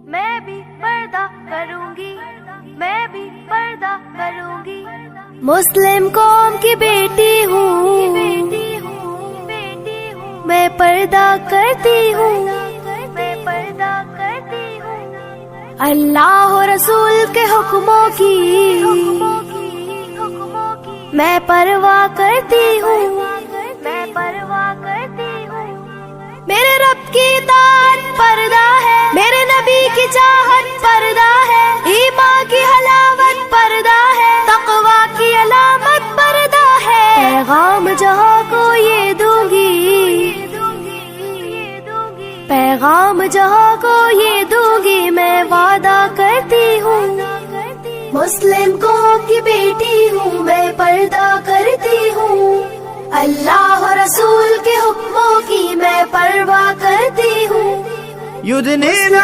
میں بھی پردہ کروں گی، میں بھی پردہ کروں گی، مسلم قوم کی بیٹی ہوں، میں پردہ کرتی ہوں، میں پردہ کرتی ہوں، اللہ و رسول کے حکموں کی میں پرواہ کرتی ہوں، میں پرواہ کرتی ہوں، میرے رب کی اطاعت پردہ ہے، میرے نبی کی چاہت پردہ ہے، ایمان کی حلاوت پردہ ہے، تقوی کی علامت پردہ ہے، پیغام جہاں کو یہ دوں گی، پیغام جہاں کو یہ دوں گی، میں وعدہ کرتی ہوں، مسلم قوم کی بیٹی ہوں، میں پردہ کرتی ہوں، اللہ و رسول کے حکموں کی میں پرواہ کرتی ہوں، یدنینا